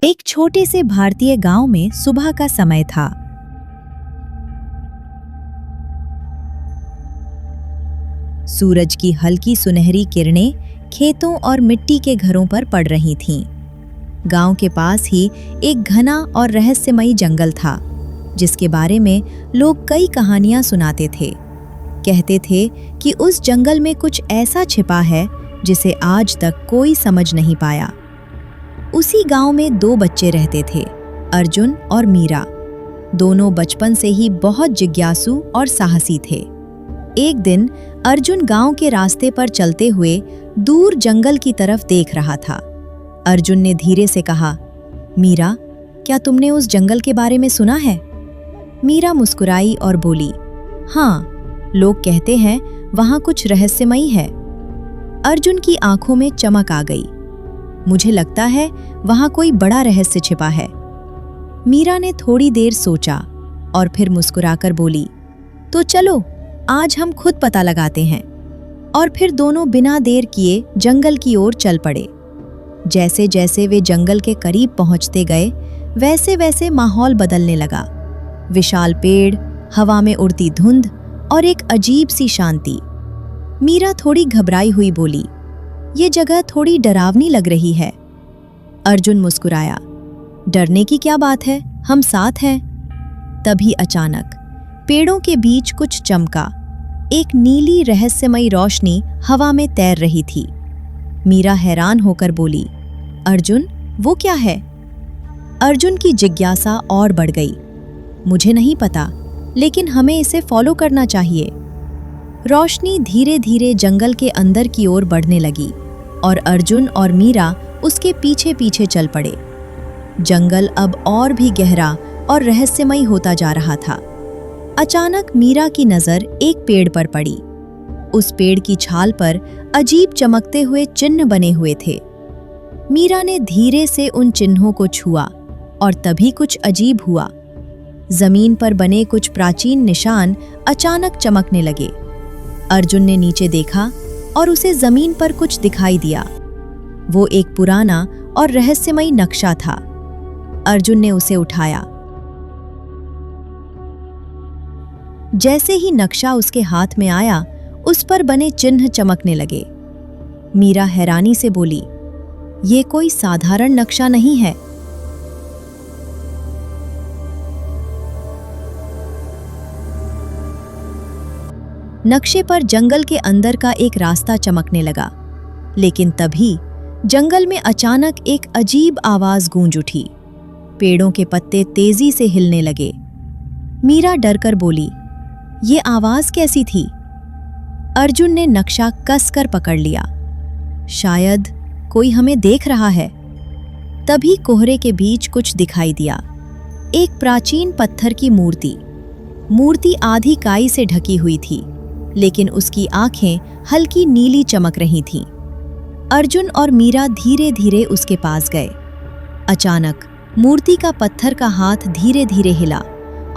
एक छोटे से भारतीय गांव में सुबह का समय था। सूरज की हल्की सुनहरी किरणें खेतों और मिट्टी के घरों पर पड़ रही थीं। गांव के पास ही एक घना और रहस्यमयी जंगल था, जिसके बारे में लोग कई कहानियां सुनाते थे। कहते थे कि उस जंगल में कुछ ऐसा छिपा है जिसे आज तक कोई समझ नहीं पाया। उसी गांव में दो बच्चे रहते थे, अर्जुन और मीरा। दोनों बचपन से ही बहुत जिज्ञासु और साहसी थे। एक दिन अर्जुन गांव के रास्ते पर चलते हुए दूर जंगल की तरफ देख रहा था। अर्जुन ने धीरे से कहा, मीरा, क्या तुमने उस जंगल के बारे में सुना है? मीरा मुस्कुराई और बोली, हाँ, लोग कहते हैं वहां कुछ रहस्यमयी है। अर्जुन की आंखों में चमक आ गई। मुझे लगता है वहां कोई बड़ा रहस्य छिपा है। मीरा ने थोड़ी देर सोचा और फिर मुस्कुराकर बोली, तो चलो आज हम खुद पता लगाते हैं। और फिर दोनों बिना देर किए जंगल की ओर चल पड़े। जैसे जैसे वे जंगल के करीब पहुंचते गए, वैसे वैसे माहौल बदलने लगा। विशाल पेड़, हवा में उड़ती धुंध और एक अजीब सी शांति। मीरा थोड़ी घबराई हुई बोली, ये जगह थोड़ी डरावनी लग रही है। अर्जुन मुस्कुराया, डरने की क्या बात है, हम साथ हैं। तभी अचानक पेड़ों के बीच कुछ चमका। एक नीली रहस्यमयी रोशनी हवा में तैर रही थी। मीरा हैरान होकर बोली, अर्जुन, वो क्या है? अर्जुन की जिज्ञासा और बढ़ गई। मुझे नहीं पता, लेकिन हमें इसे फॉलो करना चाहिए। रोशनी धीरे धीरे जंगल के अंदर की ओर बढ़ने लगी और अर्जुन और मीरा उसके पीछे पीछे चल पड़े। जंगल अब और भी गहरा और रहस्यमयी होता जा रहा था। अचानक मीरा की नज़र एक पेड़ पर पड़ी। उस पेड़ की छाल पर अजीब चमकते हुए चिन्ह बने हुए थे। मीरा ने धीरे से उन चिन्हों को छुआ और तभी कुछ अजीब हुआ। जमीन पर बने कुछ प्राचीन निशान अचानक चमकने लगे। अर्जुन ने नीचे देखा और उसे जमीन पर कुछ दिखाई दिया। वो एक पुराना और रहस्यमयी नक्शा था। अर्जुन ने उसे उठाया। जैसे ही नक्शा उसके हाथ में आया, उस पर बने चिन्ह चमकने लगे। मीरा हैरानी से बोली, ये कोई साधारण नक्शा नहीं है। नक्शे पर जंगल के अंदर का एक रास्ता चमकने लगा, लेकिन तभी जंगल में अचानक एक अजीब आवाज गूंज उठी। पेड़ों के पत्ते तेजी से हिलने लगे। मीरा डरकर बोली, ये आवाज कैसी थी? अर्जुन ने नक्शा कसकर पकड़ लिया। शायद कोई हमें देख रहा है। तभी कोहरे के बीच कुछ दिखाई दिया। एक प्राचीन पत्थर की मूर्ति आधी काई से ढकी हुई थी, लेकिन उसकी आंखें हल्की नीली चमक रही थीं। अर्जुन और मीरा धीरे धीरे उसके पास गए। अचानक मूर्ति का पत्थर का हाथ धीरे धीरे हिला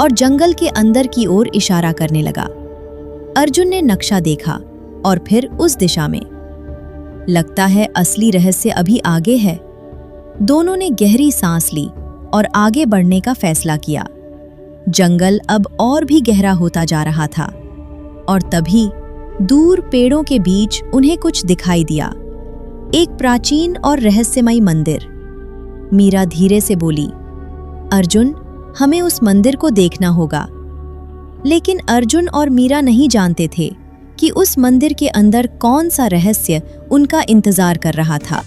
और जंगल के अंदर की ओर इशारा करने लगा। अर्जुन ने नक्शा देखा और फिर उस दिशा में। लगता है असली रहस्य अभी आगे है। दोनों ने गहरी सांस ली और आगे बढ़ने का फैसला किया। जंगल अब और भी गहरा होता जा रहा था और तभी दूर पेड़ों के बीच उन्हें कुछ दिखाई दिया। एक प्राचीन और रहस्यमयी मंदिर। मीरा धीरे से बोली, अर्जुन, हमें उस मंदिर को देखना होगा। लेकिन अर्जुन और मीरा नहीं जानते थे कि उस मंदिर के अंदर कौन सा रहस्य उनका इंतजार कर रहा था।